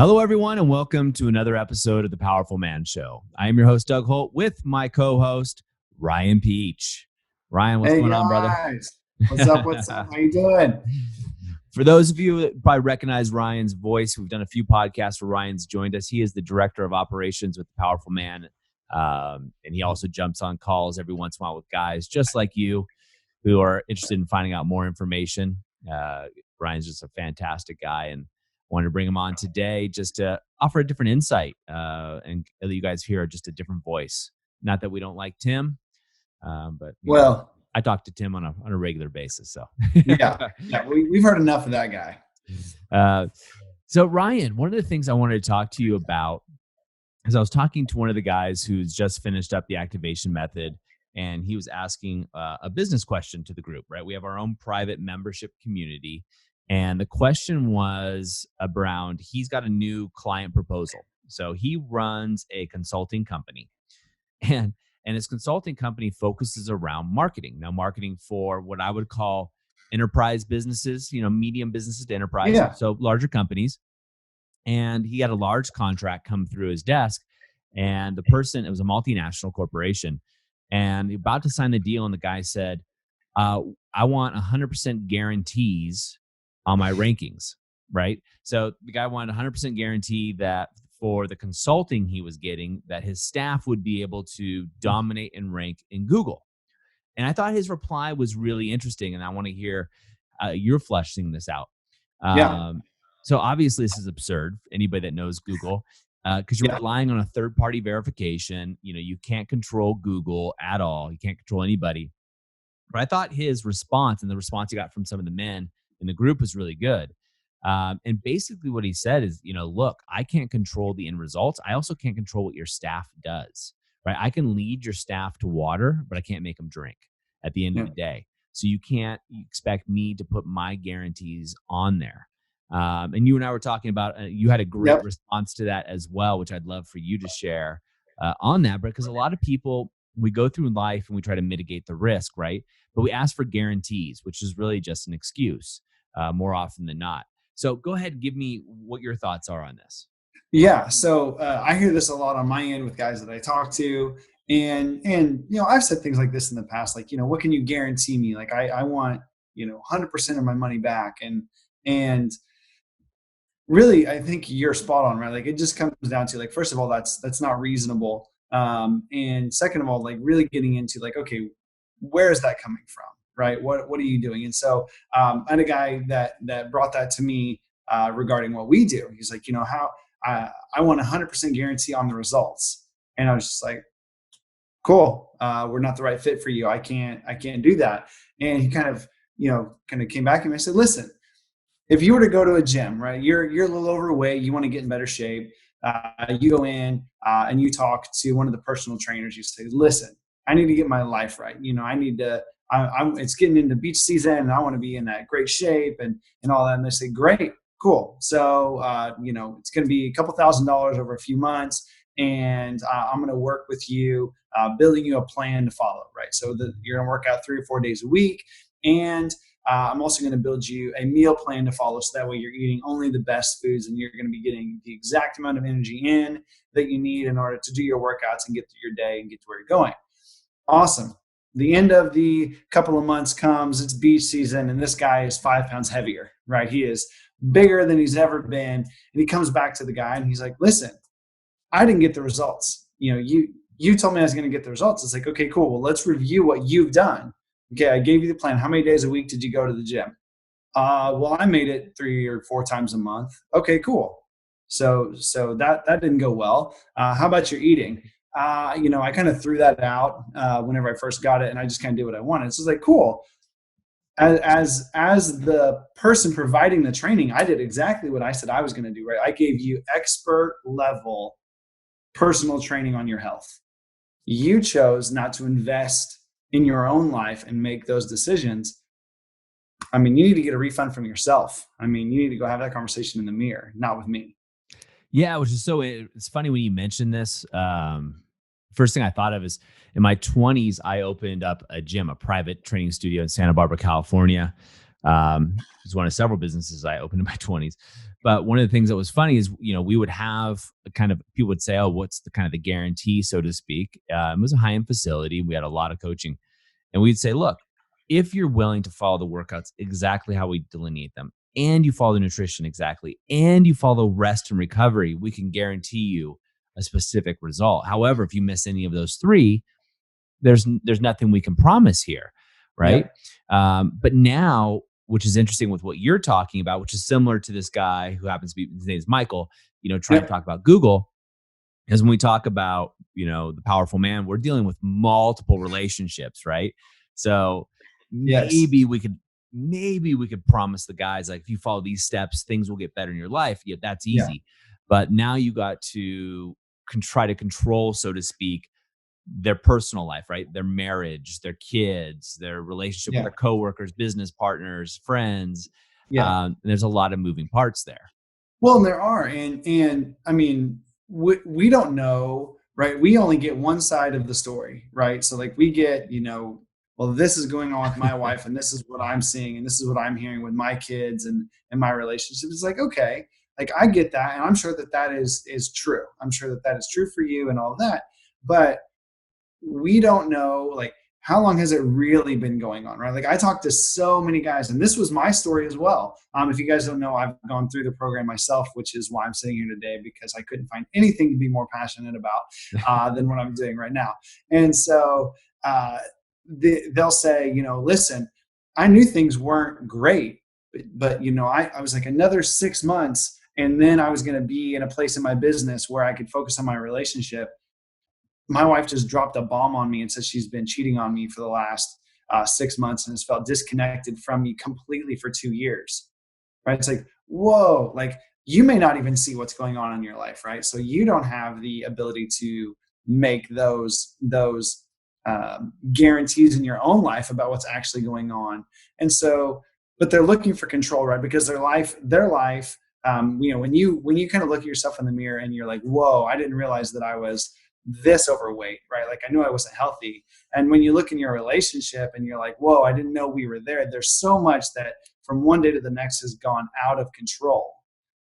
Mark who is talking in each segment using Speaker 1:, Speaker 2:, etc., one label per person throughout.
Speaker 1: Hello, everyone, and welcome to another episode of the Powerful Man Show. I am your host, Doug Holt, with my co-host, Ryan Peach. Ryan, what's
Speaker 2: Hey
Speaker 1: going on, brother?
Speaker 2: guys, what's up? What's up? How you doing?
Speaker 1: For those of you that probably recognize Ryan's voice, we've done a few podcasts where Ryan's joined us. He is the director of operations with the Powerful Man, and he also jumps on calls every once in a while with guys just like you who are interested in finding out more information. Ryan's just a fantastic guy, and wanted to bring him on today just to offer a different insight and let you guys hear just a different voice. Not that we don't like Tim, but
Speaker 2: Well,
Speaker 1: I talk to Tim on a regular basis. So
Speaker 2: yeah, we've heard enough of that guy.
Speaker 1: So Ryan, one of the things I wanted to talk to you about is I was talking to one of the guys who's just finished up the activation method, and he was asking a business question to the group, right? We have our own private membership community. And the question was around, he's got a new client proposal. So he runs a consulting company, and his consulting company focuses around marketing. Now, marketing for what I would call enterprise businesses, medium businesses to enterprise,
Speaker 2: Yeah.
Speaker 1: so larger companies. And he had a large contract come through his desk, and the person, it was a multinational corporation, and about to sign the deal, and the guy said, I want 100% guarantees on my rankings, right? So the guy wanted 100% guarantee that for the consulting he was getting, that his staff would be able to dominate and rank in Google. And I thought his reply was really interesting, and I want to hear you're fleshing this out.
Speaker 2: Yeah.
Speaker 1: So obviously this is absurd. Anybody that knows Google, because you're relying on a third-party verification. You can't control Google at all. You can't control anybody. But I thought his response and the response he got from some of the men in the group was really good. And basically what he said is, look, I can't control the end results. I also can't control what your staff does, right? I can lead your staff to water, but I can't make them drink at the end of the day. So you can't expect me to put my guarantees on there. And you and I were talking about, you had a great response to that as well, which I'd love for you to share on that, because a lot of people, we go through life and we try to mitigate the risk, right? But we ask for guarantees, which is really just an excuse more often than not. So go ahead and give me what your thoughts are on this.
Speaker 2: Yeah. So I hear this a lot on my end with guys that I talk to. And I've said things like this in the past, like, what can you guarantee me? Like, I want, 100% of my money back. And really, I think you're spot on, right? Like, it just comes down to, like, first of all, that's not reasonable. And second of all, like, really getting into, like, okay, where is that coming from? Right? What are you doing? And so I had a guy that brought that to me regarding what we do. He's like, how I want 100% guarantee on the results. And I was just like, cool. We're not the right fit for you. I can't do that. And he kind of came back and I said, listen, if you were to go to a gym, right, you're a little overweight, you want to get in better shape. You go in and you talk to one of the personal trainers. You say, listen, I need to get my life right. I need to, it's getting into beach season and I want to be in that great shape and all that. And they say, great, cool. So, it's going to be a couple $1,000s over a few months. And I'm going to work with you, building you a plan to follow, right? So you're going to work out 3 or 4 days a week. And I'm also going to build you a meal plan to follow. So that way you're eating only the best foods and you're going to be getting the exact amount of energy in that you need in order to do your workouts and get through your day and get to where you're going. Awesome. The end of the couple of months comes, it's beach season, and this guy is 5 pounds heavier, right? He is bigger than he's ever been. And he comes back to the guy and he's like, listen, I didn't get the results. You told me I was going to get the results. It's like, okay, cool. Well, let's review what you've done. Okay, I gave you the plan. How many days a week did you go to the gym? Well, I made it 3 or 4 times a month. Okay, cool. So that didn't go well. How about your eating? I kind of threw that out whenever I first got it, and I just kind of did what I wanted. So it's like, cool. As the person providing the training, I did exactly what I said I was going to do, right? I gave you expert level personal training on your health. You chose not to invest in your own life and make those decisions. I mean, you need to get a refund from yourself. I mean, you need to go have that conversation in the mirror, not with me.
Speaker 1: Yeah, which is it's funny when you mentioned this. First thing I thought of is in my 20s, I opened up a gym, a private training studio in Santa Barbara, California. It was one of several businesses I opened in my 20s. But one of the things that was funny is, we would have a kind of, people would say, oh, what's the kind of the guarantee, so to speak? It was a high end facility. We had a lot of coaching. And we'd say, look, if you're willing to follow the workouts exactly how we delineate them, and you follow the nutrition exactly, and you follow rest and recovery, we can guarantee you a specific result. However, if you miss any of those three, there's nothing we can promise here, right?
Speaker 2: Yep.
Speaker 1: But now, which is interesting with what you're talking about, which is similar to this guy who happens to be, his name is Michael, trying to
Speaker 2: Yep.
Speaker 1: talk about Google, is when we talk about, the powerful man, we're dealing with multiple relationships, right? So
Speaker 2: Yes.
Speaker 1: maybe we could promise the guys, like, if you follow these steps, things will get better in your life. Yeah, that's
Speaker 2: Yeah.
Speaker 1: easy. But now you got to try to control, so to speak, their personal life, right? Their marriage, their kids, their relationship with
Speaker 2: Yeah.
Speaker 1: their coworkers, business partners, friends.
Speaker 2: Yeah.
Speaker 1: There's a lot of moving parts there.
Speaker 2: Well, and there are, and I mean, we don't know, right? We only get one side of the story, right? So like we get, well, this is going on with my wife, and this is what I'm seeing, and this is what I'm hearing with my kids and my relationship. It's like, okay, like I get that, and I'm sure that that is true. I'm sure that that is true for you and all that, but we don't know, like, how long has it really been going on, right? Like I talked to so many guys, and this was my story as well. If you guys don't know, I've gone through the program myself, which is why I'm sitting here today, because I couldn't find anything to be more passionate about than what I'm doing right now. And so uh, they'll say, listen, I knew things weren't great, but I was like another 6 months, and then I was going to be in a place in my business where I could focus on my relationship. My wife just dropped a bomb on me and said she's been cheating on me for the last 6 months and has felt disconnected from me completely for 2 years. Right? It's like, whoa, like you may not even see what's going on in your life, right? So you don't have the ability to make those guarantees in your own life about what's actually going on. And so, but they're looking for control, right? Because their life, when you kind of look at yourself in the mirror and you're like, whoa, I didn't realize that I was this overweight, right? Like I knew I wasn't healthy. And when you look in your relationship and you're like, whoa, I didn't know we were there. There's so much that from one day to the next has gone out of control,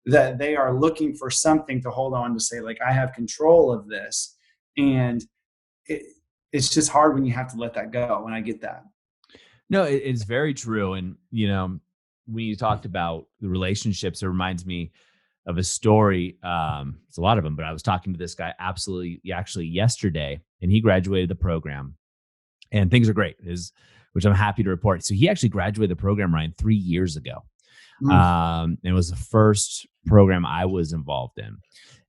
Speaker 2: that they are looking for something to hold on to, say, like, I have control of this. And it, it's just hard when you have to let that go. And I get that.
Speaker 1: No, it's very true. And, when you talked about the relationships, it reminds me of a story. It's a lot of them, but I was talking to this guy actually yesterday, and he graduated the program, and things are great, which I'm happy to report. So he actually graduated the program, Ryan, 3 years ago.
Speaker 2: Mm,
Speaker 1: It was the first program I was involved in.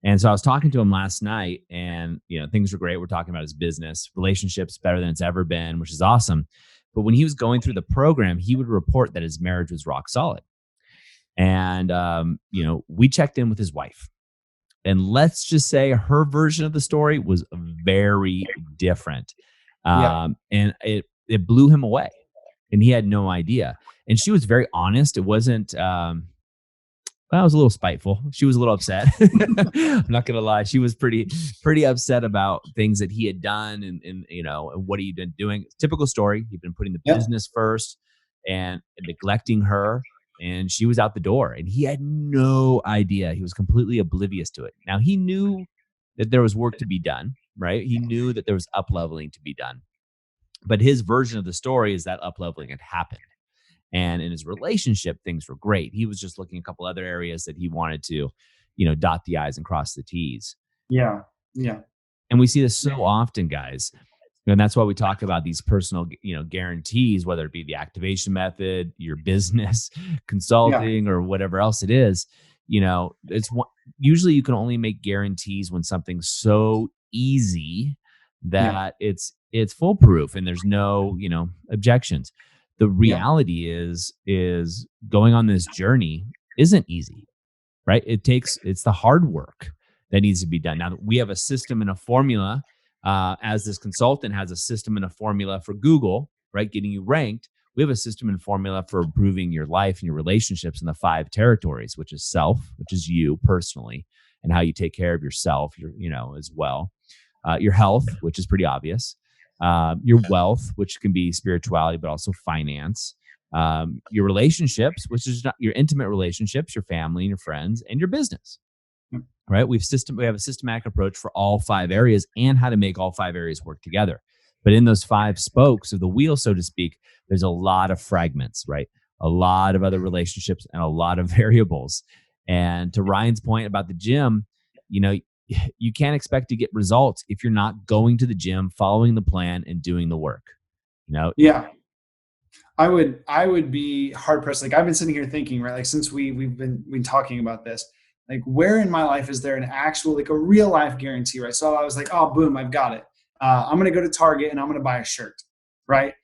Speaker 1: And so I was talking to him last night, and things were great. We're talking about his business, relationships better than it's ever been, which is awesome. But when he was going through the program, he would report that his marriage was rock solid. And we checked in with his wife, and let's just say her version of the story was very different.
Speaker 2: yeah.
Speaker 1: And it blew him away, and he had no idea. And she was very honest. It wasn't well, I was a little spiteful. She was a little upset. I'm not gonna lie. She was pretty upset about things that he had done, and what he'd been doing. Typical story. He'd been putting the
Speaker 2: Yep.
Speaker 1: business first and neglecting her, and she was out the door. And he had no idea. He was completely oblivious to it. Now he knew that there was work to be done, right? He knew that there was up leveling to be done. But his version of the story is that up leveling had happened. And in his relationship, things were great. He was just looking a couple other areas that he wanted to, dot the I's and cross the T's.
Speaker 2: Yeah. Yeah.
Speaker 1: And we see this so often, guys. And that's why we talk about these personal, guarantees, whether it be the activation method, your business,
Speaker 2: Yeah.
Speaker 1: consulting, or whatever else it is. Usually you can only make guarantees when something's so easy
Speaker 2: Yeah.
Speaker 1: that it's foolproof and there's no, objections. The
Speaker 2: Yeah.
Speaker 1: reality is going on this journey isn't easy, right? It's the hard work that needs to be done. Now, we have a system and a formula, as this consultant has a system and a formula for Google, right? Getting you ranked. We have a system and formula for improving your life and your relationships in the 5 territories, which is self, which is you personally, and how you take care of yourself, as well. Your health, which is pretty obvious. Your wealth, which can be spirituality, but also finance. your relationships, which is not your intimate relationships, your family and your friends, and your business. Right? We have a systematic approach for all five areas and how to make all five areas work together. But in those five spokes of the wheel, so to speak, there's a lot of fragments, right? A lot of other relationships and a lot of variables. And to Ryan's point about the gym, you know, you can't expect to get results if you're not going to the gym, following the plan, and doing the work. You know,
Speaker 2: Yeah. I would be hard pressed. Like I've been sitting here thinking, right? Like since we've been talking about this, like where in my life is there an actual, like a real life guarantee, right? So I was like, oh, boom, I've got it. I'm gonna go to Target and I'm gonna buy a shirt, right?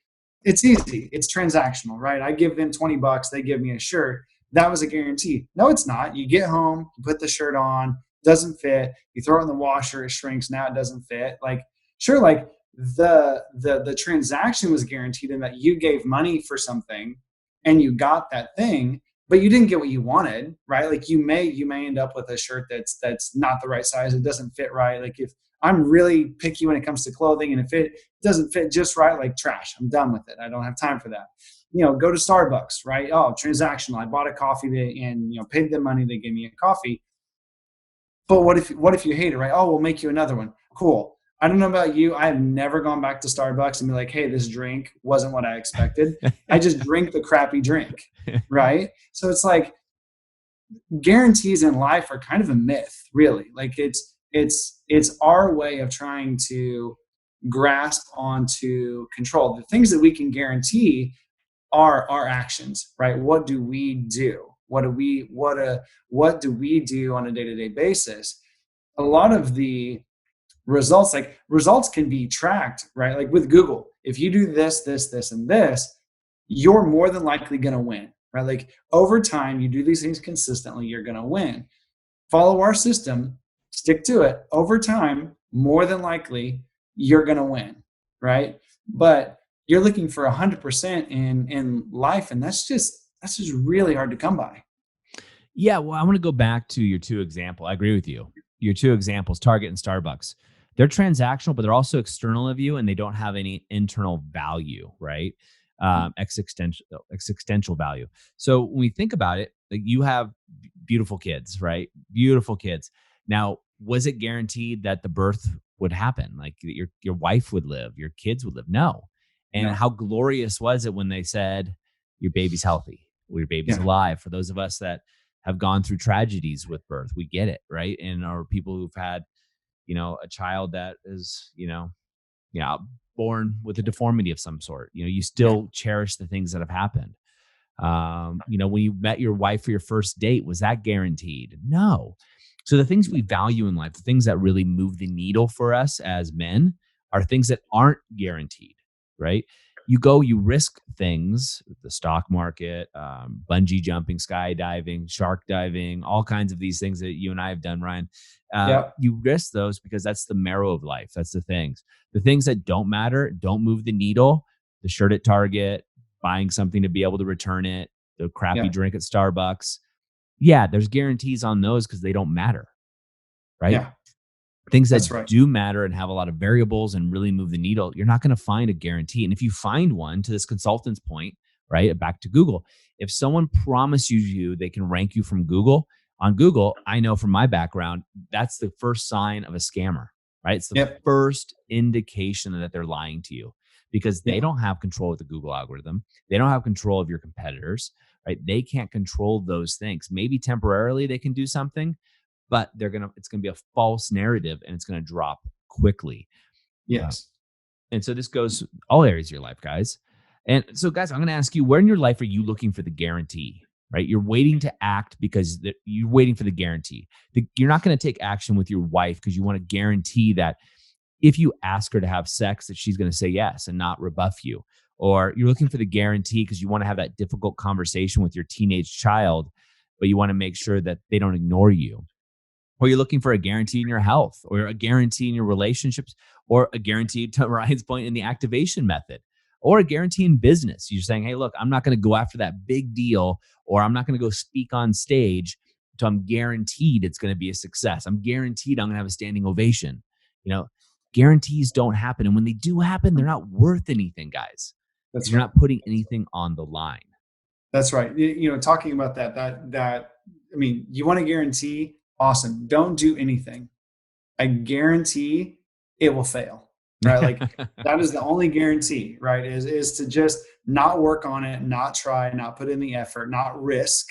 Speaker 2: It's easy. It's transactional, right? I give them $20, they give me a shirt. That was a guarantee. No, it's not. You get home, you put the shirt on, doesn't fit. You throw it in the washer, it shrinks. Now it doesn't fit. Like, sure, like the transaction was guaranteed in that you gave money for something and you got that thing, but you didn't get what you wanted, right? Like you may end up with a shirt that's not the right size. It doesn't fit right. Like if I'm really picky when it comes to clothing, and if it doesn't fit just right, like trash, I'm done with it. I don't have time for that. Go to Starbucks, right? Oh, transactional. I bought a coffee and paid them money. They gave me a coffee. But what if you hate it, right? Oh, we'll make you another one. Cool. I don't know about you. I have never gone back to Starbucks and be like, hey, this drink wasn't what I expected. I just drink the crappy drink, right? So it's like guarantees in life are kind of a myth, really. Like it's our way of trying to grasp onto control. The things that we can guarantee are our actions, right? What do we do? What do we do on a day-to-day basis? A lot of the results can be tracked, right? Like with Google, if you do this, and this, you're more than likely going to win, right? Like over time, you do these things consistently, you're going to win. Follow our system, stick to it. Over time, more than likely, you're going to win, right? But you're looking for 100% in life, and that's just really hard to come by.
Speaker 1: Yeah, well, I want to go back to your two example. I agree with you. Your two examples, Target and Starbucks. They're transactional, but they're also external of you, and they don't have any internal value, right? Existential value. So when we think about it, like you have beautiful kids, right? Beautiful kids. Now, was it guaranteed that the birth would happen? Like your wife would live, your kids would live? No. And
Speaker 2: No.
Speaker 1: how glorious was it when they said your baby's healthy, or your baby's
Speaker 2: Yeah.
Speaker 1: alive? For those of us that have gone through tragedies with birth, we get it, right? And are people who've had, a child that is, born with a deformity of some sort, you
Speaker 2: Yeah.
Speaker 1: still cherish the things that have happened. When you met your wife for your first date, was that guaranteed? No. So the things we value in life, the things that really move the needle for us as men, are things that aren't guaranteed, right? You risk things, the stock market, bungee jumping, skydiving, shark diving, all kinds of these things that you and I have done, Ryan.
Speaker 2: Yeah.
Speaker 1: You risk those because that's the marrow of life. That's the things. The things that don't matter, don't move the needle, the shirt at Target, buying something to be able to return it, the crappy
Speaker 2: Yeah.
Speaker 1: drink at Starbucks. Yeah, there's guarantees on those because they don't matter, right?
Speaker 2: Yeah.
Speaker 1: Things that
Speaker 2: That's right.
Speaker 1: do matter and have a lot of variables and really move the needle, you're not going to find a guarantee. And if you find one, to this consultant's point, right, back to Google, if someone promises you they can rank you from Google on Google, I know from my background, that's the first sign of a scammer, right? It's the
Speaker 2: Yep.
Speaker 1: first indication that they're lying to you because they
Speaker 2: Yeah.
Speaker 1: don't have control of the Google algorithm. They don't have control of your competitors, right? They can't control those things. Maybe temporarily they can do something, but it's gonna be a false narrative and it's gonna drop quickly. Uh,
Speaker 2: Yes.
Speaker 1: and so this goes all areas of your life, guys. And so, guys, I'm gonna ask you, where in your life are you looking for the guarantee? Right, you're waiting to act because you're waiting for the guarantee. You're not going to take action with your wife because you want to guarantee that if you ask her to have sex, that she's going to say yes and not rebuff you. Or you're looking for the guarantee because you want to have that difficult conversation with your teenage child, but you want to make sure that they don't ignore you. Or you're looking for a guarantee in your health, or a guarantee in your relationships, or a guarantee, to Ryan's point, in the activation method, or a guarantee in business. You're saying, hey, look, I'm not going to go after that big deal, or I'm not going to go speak on stage until I'm guaranteed it's going to be a success. I'm guaranteed I'm going to have a standing ovation. You know, Guarantees don't happen. And when they do happen, they're not worth anything, guys, because
Speaker 2: That's
Speaker 1: you're
Speaker 2: right.
Speaker 1: not putting anything on the line.
Speaker 2: That's right. Talking about that, I mean, you want to guarantee, awesome. Don't do anything. I guarantee it will fail, right? Like that is the only guarantee, right? Is to just not work on it, not try, not put in the effort, not risk,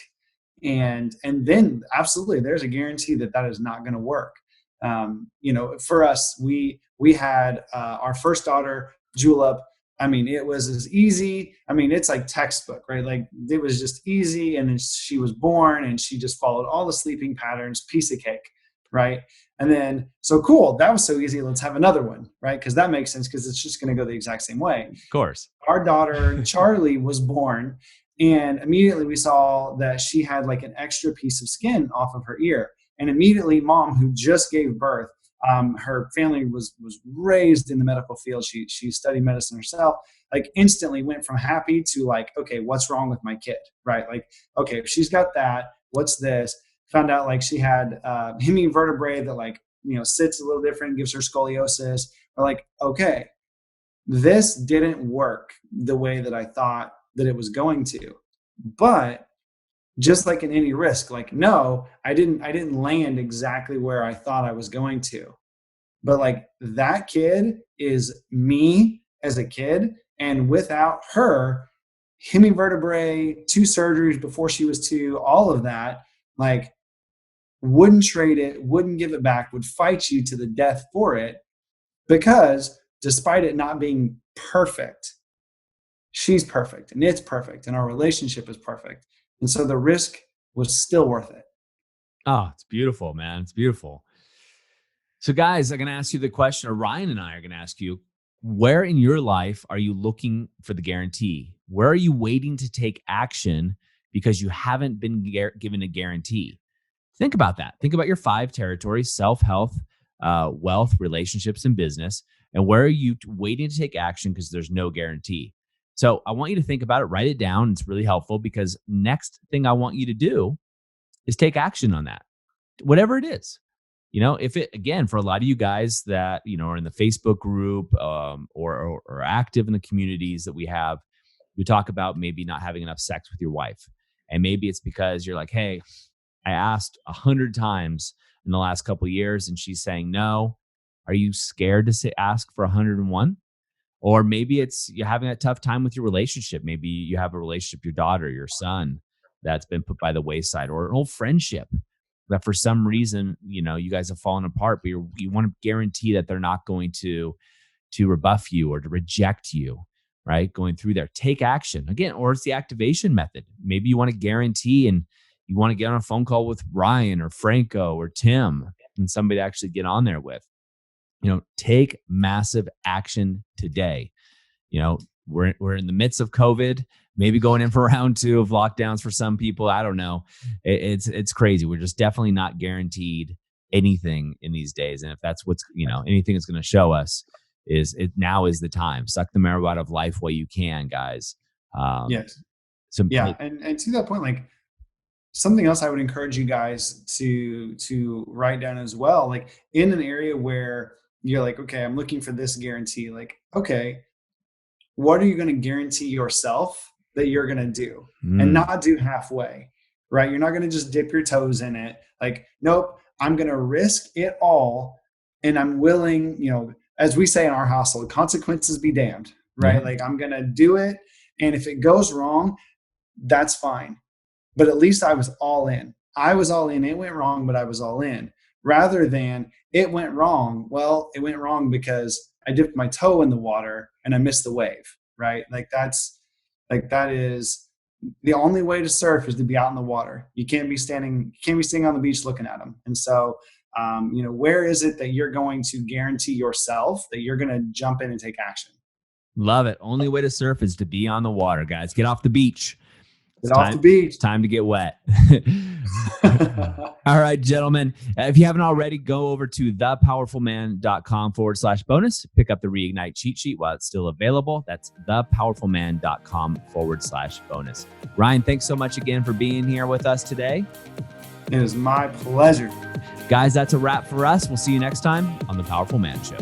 Speaker 2: and then absolutely, there's a guarantee that that is not going to work. For us, we had our first daughter, Julep. I mean, it was as easy. I mean, it's like textbook, right? Like it was just easy, and then she was born, and she just followed all the sleeping patterns, piece of cake, right? And then, so cool, that was so easy. Let's have another one, right? Because that makes sense because it's just going to go the exact same way.
Speaker 1: Of course.
Speaker 2: Our daughter, Charlie, was born, and immediately we saw that she had like an extra piece of skin off of her ear. And immediately, mom, who just gave birth, her family was raised in the medical field. She studied medicine herself. Like instantly went from happy to like, okay, what's wrong with my kid, right? Like, okay, if she's got that, what's this? Found out like she had hemi vertebrae that like sits a little different, gives her scoliosis. We're like, okay, this didn't work the way that I thought that it was going to. But just like in any risk, like no, I didn't land exactly where I thought I was going to. But like that kid is me as a kid, and without her, hemivertebrae, 2 surgeries before she was 2, all of that, like wouldn't trade it, wouldn't give it back, would fight you to the death for it, because despite it not being perfect, she's perfect and it's perfect and our relationship is perfect. And so the risk was still worth it.
Speaker 1: Oh, it's beautiful, man. It's beautiful. So guys, I'm going to ask you the question, or Ryan and I are going to ask you, where in your life are you looking for the guarantee? Where are you waiting to take action because you haven't been given a guarantee? Think about that. Think about your 5 territories: self, health, wealth, relationships, and business. And where are you waiting to take action because there's no guarantee? So I want you to think about it, write it down. It's really helpful, because next thing I want you to do is take action on that, whatever it is. If it, again, for a lot of you guys that, are in the Facebook group or active in the communities that we have, you talk about maybe not having enough sex with your wife. And maybe it's because you're like, hey, I asked 100 times in the last couple of years and she's saying no. Are you scared to ask for 101? Or maybe it's you're having a tough time with your relationship. Maybe you have a relationship, your daughter, your son, that's been put by the wayside, or an old friendship that for some reason, you guys have fallen apart, but you want to guarantee that they're not going to rebuff you or to reject you, right? Going through there, take action again, or it's the activation method. Maybe you want to guarantee and you want to get on a phone call with Ryan or Franco or Tim and somebody to actually get on there with. Take massive action today. We're in the midst of COVID, maybe going in for round 2 of lockdowns for some people. I don't know. It's crazy. We're just definitely not guaranteed anything in these days. And if that's what's, anything that's going to show us now is the time. Suck the marrow out of life while you can, guys.
Speaker 2: Yes. Yeah. And to that point, like something else I would encourage you guys to write down as well, like in an area where you're like, okay, I'm looking for this guarantee. Like, okay, what are you going to guarantee yourself that you're going to do and not do halfway, right? You're not going to just dip your toes in it. Like, nope, I'm going to risk it all. And I'm willing, as we say in our household, consequences be damned, right? Like I'm going to do it. And if it goes wrong, that's fine. But at least I was all in. I was all in. It went wrong, but I was all in. Rather than it went wrong. Well, it went wrong because I dipped my toe in the water and I missed the wave, right? That is the only way to surf is to be out in the water. You can't be standing on the beach looking at them. And so, where is it that you're going to guarantee yourself that you're going to jump in and take action?
Speaker 1: Love it. Only way to surf is to be on the water, guys. Get off the beach.
Speaker 2: Get off the beach.
Speaker 1: It's time to get wet. All right, gentlemen. If you haven't already, go over to thepowerfulman.com/bonus. Pick up the Reignite cheat sheet while it's still available. That's thepowerfulman.com/bonus. Ryan, thanks so much again for being here with us today.
Speaker 2: It is my pleasure.
Speaker 1: Guys, that's a wrap for us. We'll see you next time on The Powerful Man Show.